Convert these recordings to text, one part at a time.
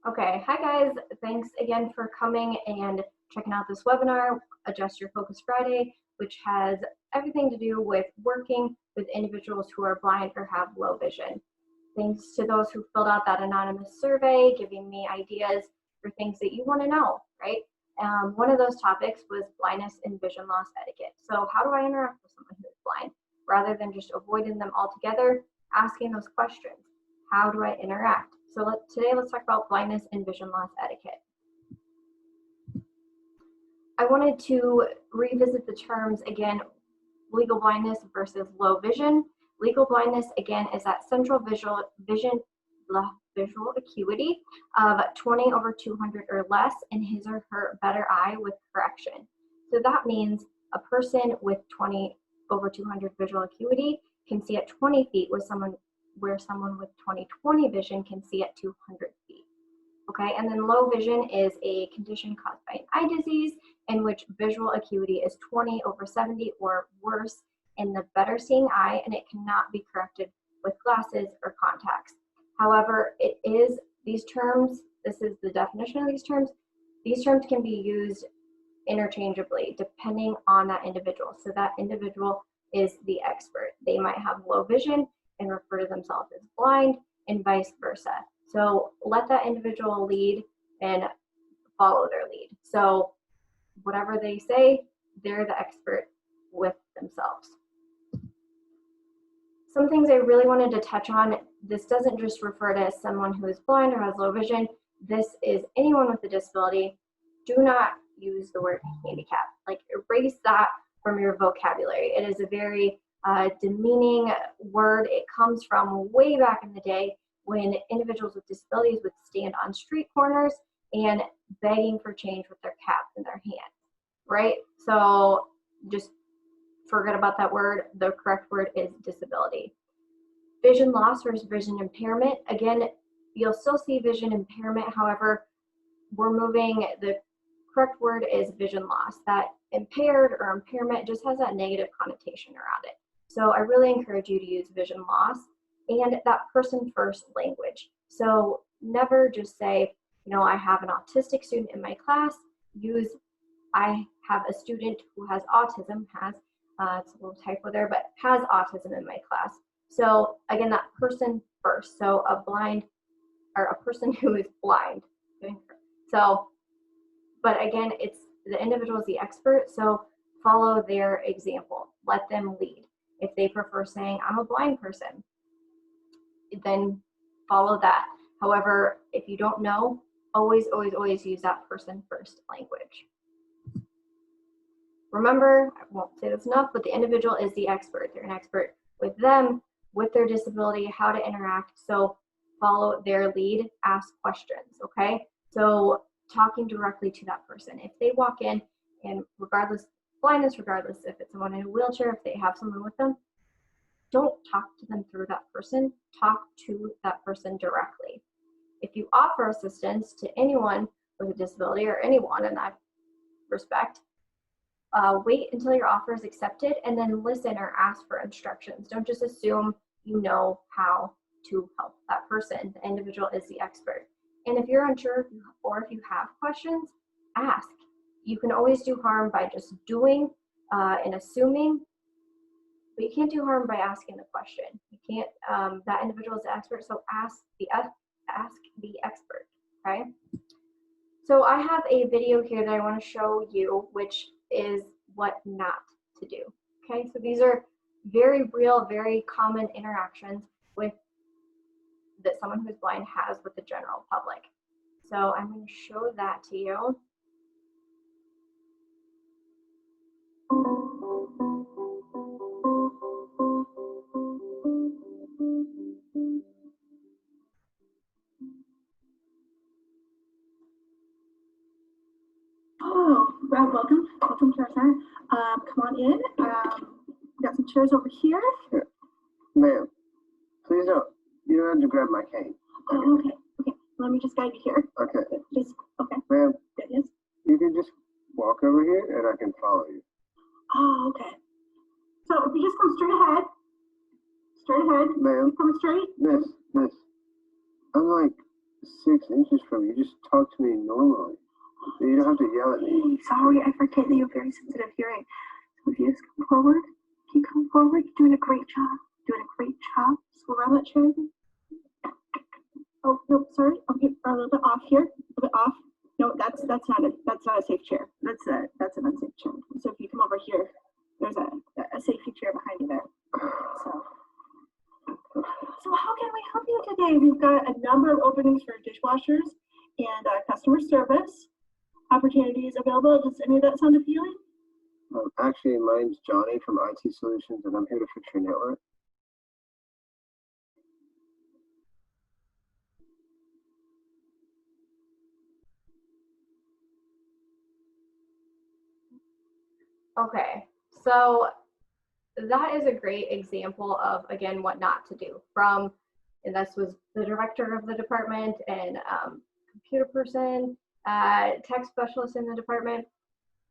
Okay, hi guys. Thanks again for coming and checking out this webinar, Adjust Your Focus Friday, which has everything to do with working with individuals who are blind or have low vision. Thanks to those who filled out that anonymous survey, giving me ideas for things that you want to know, right? One of those topics was blindness and vision loss etiquette. So how do I interact with someone who is blind? Rather than just avoiding them altogether, asking those questions. How do I interact? So today let's talk about blindness and vision loss etiquette. I wanted to revisit the terms again, legal blindness versus low vision. Legal blindness, again, is that central visual acuity of 20/200 or less in his or her better eye with correction. So that means a person with 20/200 visual acuity can see at 20 feet where someone with 20/20 vision can see at 200 feet. Okay, and then low vision is a condition caused by an eye disease in which visual acuity is 20/70 or worse in the better seeing eye, and it cannot be corrected with glasses or contacts. However, these terms, this is the definition of these terms can be used interchangeably depending on that individual. So that individual is the expert. They might have low vision and refer to themselves as blind and vice versa. So let that individual lead and follow their lead. So whatever they say, they're the expert with themselves. Some things I really wanted to touch on, this doesn't just refer to someone who is blind or has low vision. This is anyone with a disability. Do not use the word handicap. Like, erase that from your vocabulary. It is a very demeaning word. It comes from way back in the day when individuals with disabilities would stand on street corners and begging for change with their cap in their hand, right? So just forget about that word. The correct word is disability. Vision loss versus vision impairment. Again, you'll still see vision impairment. However, the correct word is vision loss. That impaired or impairment just has that negative connotation around it. So I really encourage you to use vision loss and that person first language. So never just say, I have an autistic student in my class. I have a student who has autism, it's a little typo there, but has autism in my class. So again, that person first. So a person who is blind. So, but again, it's the individual is the expert. So follow their example. Let them lead. If they prefer saying, I'm a blind person, then follow that. However, if you don't know, always use that person first language. Remember, I won't say this enough, but the individual is the expert. They're an expert with them, with their disability, how to interact. So follow their lead, ask questions, okay? So talking directly to that person. If they walk in and regardless of blindness, regardless if it's someone in a wheelchair, if they have someone with them, don't talk to them through that person, talk to that person directly. If you offer assistance to anyone with a disability or anyone in that respect, wait until your offer is accepted and then listen or ask for instructions. Don't just assume you know how to help that person. The individual is the expert. And if you're unsure or if you have questions, ask. You can always do harm by just doing and assuming, but you can't do harm by asking the question. You can't, that individual is the expert, so ask the expert, okay? So I have a video here that I want to show you, which is what not to do, okay? So these are very real, very common interactions that someone who's blind has with the general public. So I'm going to show that to you. Welcome to our center. Come on in. We got some chairs over here. Sure. Ma'am, please don't. You don't have to grab my cane. Oh, okay. Let me just guide you here. Okay. Okay. Ma'am, Yes. you can just walk over here and I can follow you. Oh, okay. So if you just come straight ahead. Straight ahead. Ma'am. Come straight. Miss. I'm like 6 inches from you. Just talk to me normally. You don't have to yell at me. Sorry, I forget that you have very sensitive hearing. So if you just come forward, keep coming forward. You're doing a great job. Doing a great job. So around that chair. Oh no, sorry. Okay, a little bit off here. A little bit off. No, that's not a safe chair. That's an unsafe chair. So if you come over here, there's a safety chair behind you there. So how can we help you today? We've got a number of openings for dishwashers and customer service opportunities available. Does any of that sound appealing? Actually, my name's Johnny from IT Solutions, and I'm here to fix your network. Okay, so that is a great example of, again, what not to do from, and this was the director of the department and computer person, tech specialist in the department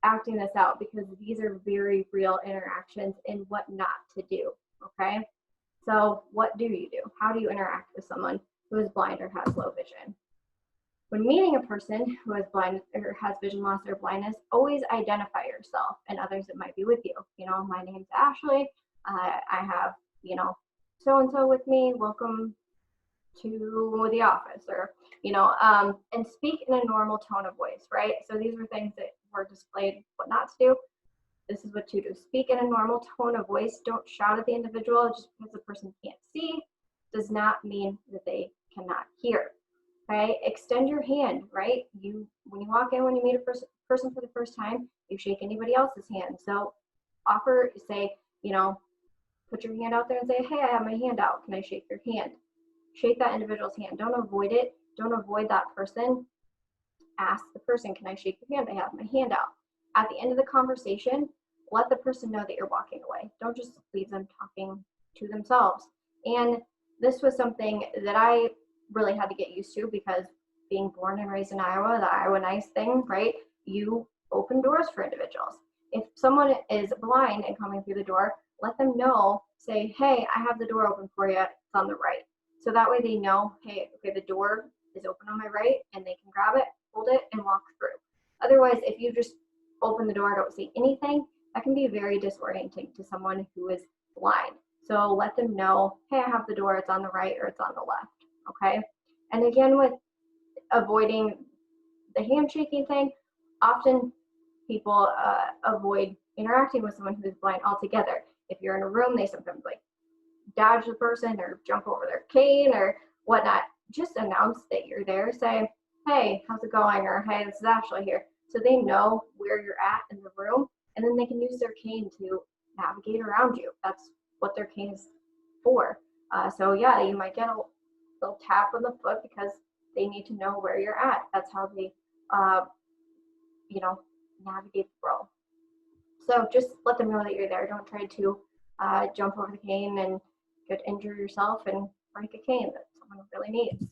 acting this out, because these are very real interactions and what not to do, okay? So what do you do? How do you interact with someone who is blind or has low vision? When meeting a person who is blind or has vision loss or blindness, always identify yourself and others that might be with you. You know, my name's Ashley. I have, you know, so-and-so with me. Welcome to the office, or, you know, and speak in a normal tone of voice, right? So these are things that were displayed, what not to do. This is what to do. Speak in a normal tone of voice. Don't shout at the individual. Just because the person can't see does not mean that they cannot hear. Okay, extend your hand, right? When you walk in, when you meet a person for the first time, you shake anybody else's hand. So offer, say, you know, put your hand out there and say, hey, I have my hand out. Can I shake your hand? Shake that individual's hand. Don't avoid it. Don't avoid that person. Ask the person, can I shake your hand? I have my hand out. At the end of the conversation, let the person know that you're walking away. Don't just leave them talking to themselves. And this was something that I really had to get used to, because being born and raised in Iowa, the Iowa nice thing, right? You open doors for individuals. If someone is blind and coming through the door, let them know, say, hey, I have the door open for you, it's on the right. So that way they know, hey, okay, the door is open on my right, and they can grab it, hold it, and walk through. Otherwise, if you just open the door, don't see anything, that can be very disorienting to someone who is blind. So let them know, hey, I have the door, it's on the right or it's on the left. Okay, and again, with avoiding the handshaking thing, often people avoid interacting with someone who is blind altogether. If you're in a room, they sometimes like dodge the person or jump over their cane or whatnot. Just announce that you're there. Say, hey, how's it going? Or hey, this is Ashley here. So they know where you're at in the room, and then they can use their cane to navigate around you. That's what their cane is for. So yeah, you might get a little tap on the foot because they need to know where you're at. That's how they, you know, navigate the world. So just let them know that you're there. Don't try to jump over the cane and could injure yourself and break a cane that someone really needs.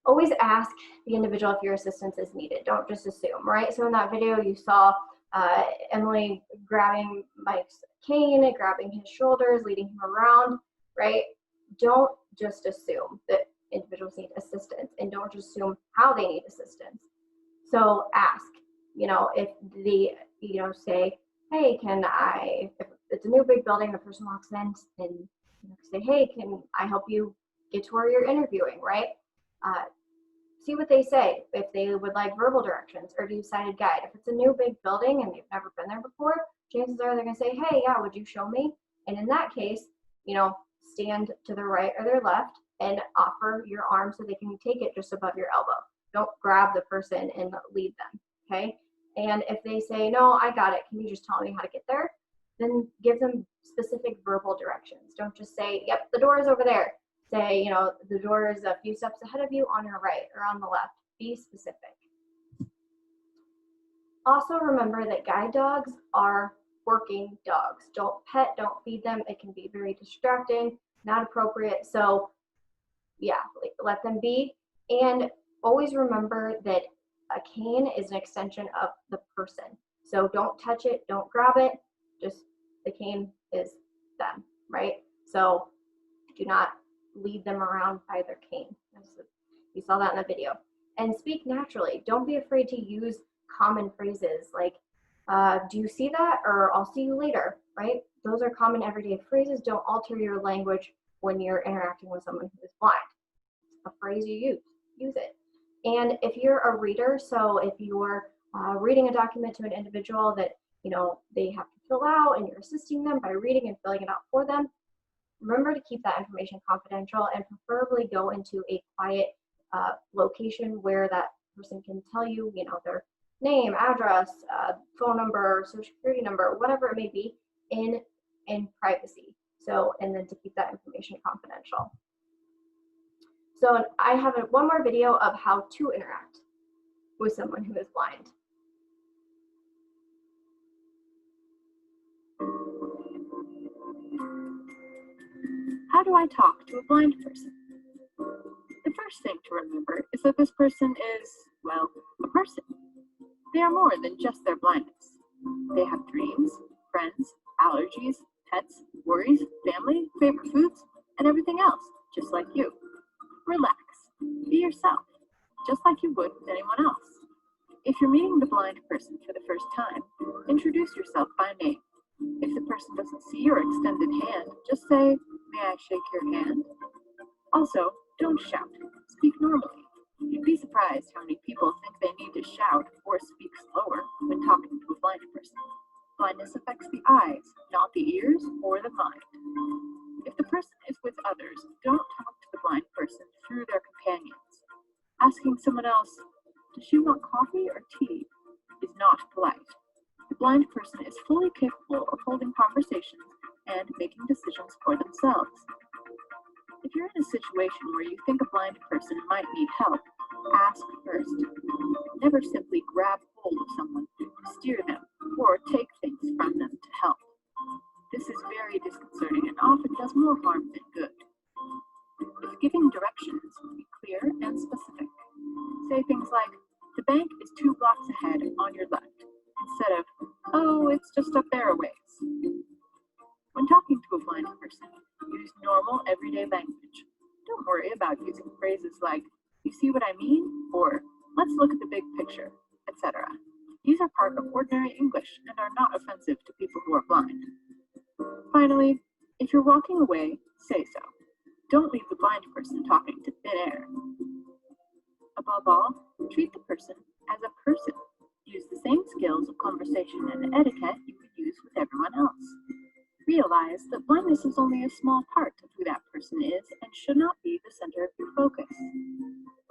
Always ask the individual if your assistance is needed. Don't just assume, right? So in that video, you saw Emily grabbing Mike's cane, grabbing his shoulders, leading him around, right? Don't just assume that individuals need assistance, and don't just assume how they need assistance. So ask, you know, if the, you know, say, hey, can I, if it's a new big building, the person walks in and, you know, say, hey, can I help you get to where you're interviewing, right? See what they say, if they would like verbal directions or do sighted guide. If it's a new big building and they've never been there before, chances are they're gonna say, hey, yeah, would you show me? And in that case, you know, stand to their right or their left and offer your arm so they can take it just above your elbow. Don't grab the person and lead them, okay? And if they say, no, I got it, can you just tell me how to get there? Then give them specific verbal directions. Don't just say, yep, the door is over there. Say, you know, the door is a few steps ahead of you on your right or on the left. Be specific. Also remember that guide dogs are working dogs. Don't pet, don't feed them. It can be very distracting, not appropriate. So yeah, let them be. And always remember that a cane is an extension of the person. So don't touch it, don't grab it. Just the cane is them, right? So do not lead them around by their cane. You saw that in the video. And speak naturally. Don't be afraid to use common phrases like, do you see that? Or I'll see you later, right? Those are common everyday phrases. Don't alter your language when you're interacting with someone who is blind. It's a phrase you use it. And if you're a reader, so if you're reading a document to an individual that they have to fill out and you're assisting them by reading and filling it out for them, remember to keep that information confidential and preferably go into a quiet location where that person can tell you, their name, address, phone number, social security number, whatever it may be, in privacy. So, and then to keep that information confidential. So I have one more video of how to interact with someone who is blind. How do I talk to a blind person? The first thing to remember is that this person is, well, a person. They are more than just their blindness. They have dreams, friends, allergies, pets, worries, family, favorite foods, and everything else, just like you. Relax. Be yourself, just like you would with anyone else. If you're meeting the blind person for the first time, introduce yourself by name. If the person doesn't see your extended hand, just say, "May I shake your hand?" Also, don't shout. Speak normally. You'd be surprised how many people think they need to shout or speak slower when talking to a blind person. Blindness affects the eyes, not the ears or the mind. If the person is with others, don't talk to the blind person through their companions. Asking someone else, "Does she want coffee or tea?" is not polite. The blind person is fully capable of holding conversations and making decisions for themselves. If you're in a situation where you think a blind person might need help, ask first. Never simply grab hold of someone to steer them or take things from them to help. This is very disconcerting and often does more harm than good. If giving directions, be clear and specific. Say things like, "The bank is 2 blocks ahead on your left," instead of, "Oh, it's just up there a ways." When talking to a blind person, use normal everyday language. Don't worry about using phrases like, "You see what I mean?" or "Let's look at the big picture," etc. These are part of ordinary English and are not offensive to people who are blind. Finally, if you're walking away, say so. Don't leave the blind person talking to thin air. Above all, treat the person as a person. Use the same skills of conversation and etiquette you would use with everyone else. Realize that blindness is only a small part of who that person is and should not be the center of your focus.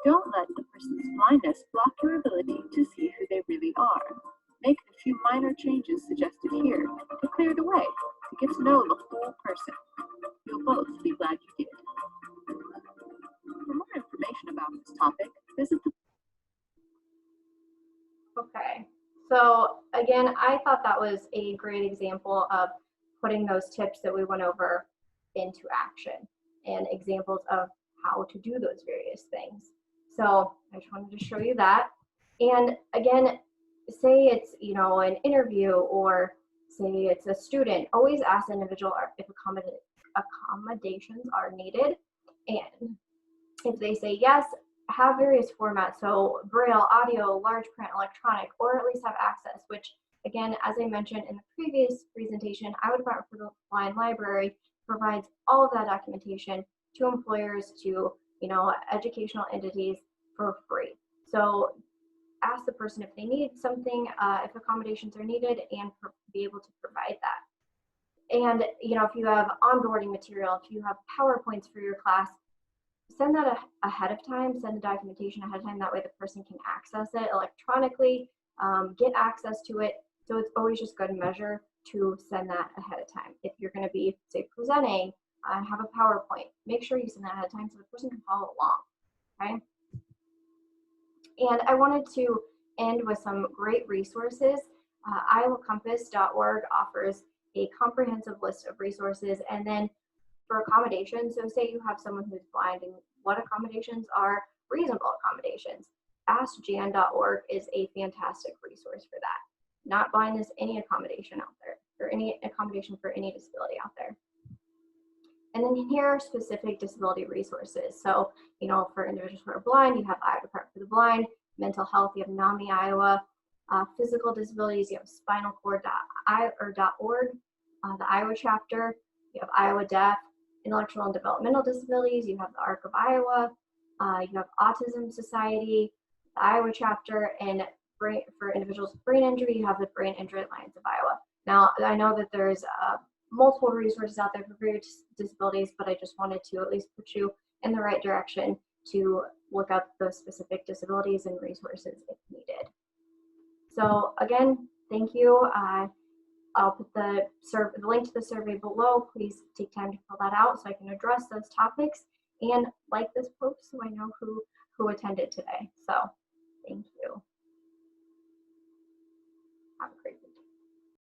Don't let the person's blindness block your ability to see who they really are. Make the few minor changes suggested here to clear the way, to get to know the whole person. You'll both be glad you did. For more information about this topic, visit the... Okay, so again, I thought that was a great example of putting those tips that we went over into action and examples of how to do those various things. So I just wanted to show you that. And again, say it's, an interview or say it's a student, always ask the individual if accommodations are needed. And if they say yes, have various formats, so Braille, audio, large print, electronic, or at least have access, which again, as I mentioned in the previous presentation, Iowa Department for the Blind Library provides all of that documentation to employers, to educational entities for free. So ask the person if they need something, if accommodations are needed, and be able to provide that. And if you have onboarding material, if you have PowerPoints for your class, send that ahead of time, send the documentation ahead of time. That way the person can access it electronically, get access to it. So it's always just good measure to send that ahead of time. If you're going to be, say, presenting, have a PowerPoint, make sure you send that ahead of time so the person can follow along, okay? And I wanted to end with some great resources. IowaCompass.org offers a comprehensive list of resources, and then for accommodations, so say you have someone who's blind and what accommodations are reasonable accommodations. AskJan.org is a fantastic resource for that. Not blindness, any accommodation out there, or any accommodation for any disability out there. And then here are specific disability resources. So, you know, for individuals who are blind, you have Iowa Department for the Blind. Mental health, you have NAMI Iowa. Physical disabilities, you have spinalcord.org, the Iowa chapter. You have Iowa Deaf. Intellectual and developmental disabilities, you have the ARC of Iowa. You have Autism Society, the Iowa chapter, and for individuals with brain injury, you have the Brain Injury Alliance of Iowa. Now, I know that there's multiple resources out there for various disabilities, but I just wanted to at least put you in the right direction to look up those specific disabilities and resources if needed. So again, thank you. I'll put the link to the survey below. Please take time to fill that out so I can address those topics, and like this post so I know who attended today. So thank you.